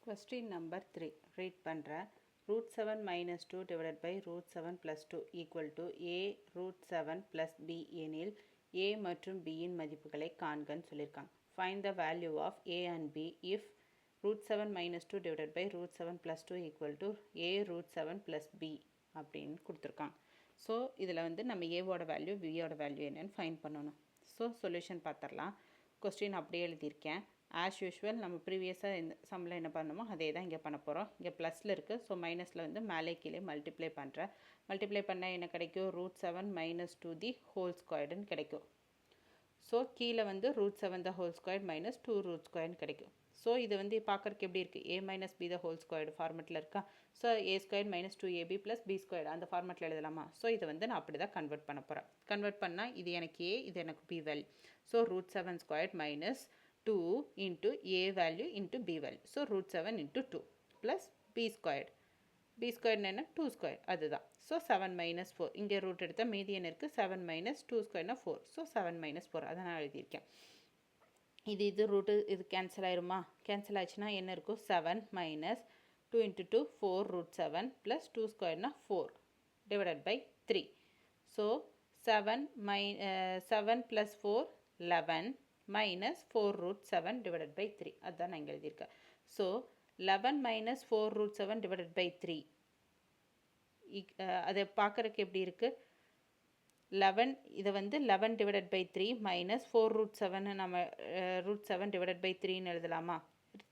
Question number 3. Read பண்ணுற root 7 minus 2 divided by root 7 plus 2 equal to a root 7 plus b எனில் a மற்றும் b இன் மதிப்புகளை காண்கன்னு சொல்லியிருக்காங்க. Find the value of a and b if root 7 minus 2 divided by root 7 plus 2 equal to a root 7 plus b அப்படின்னு கொடுத்துருக்காங்க. So இதில் வந்து நம்ம ஏவோட வேல்யூ பியோட வேல்யூ என்னன்னு ஃபைண்ட் பண்ணணும். ஸோ சொல்யூஷன் பார்த்துடலாம். கொஸ்டின் அப்படியே எழுதியிருக்கேன். ஆஸ் யூஷுவல் நம்ம ப்ரீவியஸாக இந்த சம்மில் என்ன பண்ணணுமோ அதே தான் இங்கே பண்ண போகிறோம். இங்கே ப்ளஸில் இருக்குது. ஸோ மைனஸில் வந்து மேலே கீழே மல்டிப்ளை பண்ணுறேன். மல்டிப்ளை பண்ணால் என்ன கிடைக்கும்? ரூட் 7 மைனஸ் 2 தி ஹோல் ஸ்கொயர்டுன்னு கிடைக்கும். ஸோ கீழே வந்து root 7 the whole square minus 2 root ஸ்கொயர்னு கிடைக்கும். ஸோ இது வந்து பார்க்குறக்கு எப்படி இருக்குது? A minus B the whole squared ஃபார்மெட்டில் இருக்கா? So A square minus 2ab plus B square அந்த ஃபார்மெட்டில் எழுதலாமா? ஸோ இதை வந்து நான் அப்படி தான் கன்வெர்ட் பண்ண போகிறேன். கன்வெர்ட் பண்ணால் இது எனக்கு ஏ, இது எனக்கு B value. So root 7 square minus 2 into a value into b value. So root 7 into 2 plus b squared. b squared என்ன? 2 squared. அதுதான். So 7 minus 4. இங்கே root எடுத்த மீதி என்ன இருக்கு? 7 minus 2 squared na 4. So 7 minus 4. அதை நான் எழுதியிருக்கேன். இது root இது கேன்சல் ஆயிருமா? கேன்சல் ஆச்சுன்னா என்ன இருக்கும்? 7 minus 2 into 2 4 root 7 plus 2 squared na 4 divided by 3. So 7 plus 4 11 minus 4 root 7 divided by 3. அதுதான் நான் இங்கே எழுதியிருக்கேன். So 11 minus 4 root 7 divided by 3. அதை பார்க்குறக்கு எப்படி இருக்குது? 11 இதை வந்து 11 divided by 3 minus 4 root 7 நம்ம root 7 divided by 3ன்னு எழுதலாமா?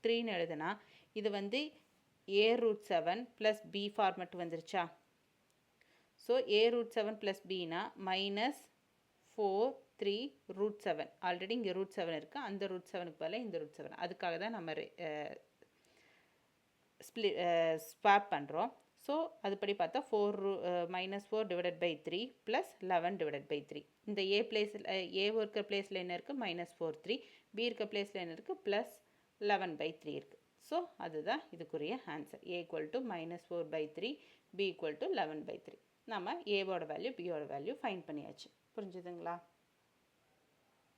3ன்னு எழுதுனா இது வந்து a root 7 plus b format வந்துருச்சா? So a root 7 plus bனா minus 4 3 root 7 already இங்கே root 7 இருக்குது. அந்த root 7க்கு பதிலாக இந்த root 7. அதுக்காக தான் நம்ம ஸ்வாப் பண்ணுறோம். ஸோ அதுபடி பார்த்தா 4 minus 4 divided by 3 plus 11 divided by 3. இந்த a பிளேஸில் a இருக்கிற பிளேஸில் என்ன இருக்குது? minus 4 3. b இருக்க பிளேஸில் என்ன இருக்குது? plus 11 by 3 இருக்குது. ஸோ அதுதான் இதுக்குரிய answer. a equal to minus 4 by 3, b equal to 11 by 3. நம்ம ஏவோட வேல்யூ பியோட வேல்யூ ஃபைண்ட் பண்ணியாச்சு. புரிஞ்சுதுங்களா?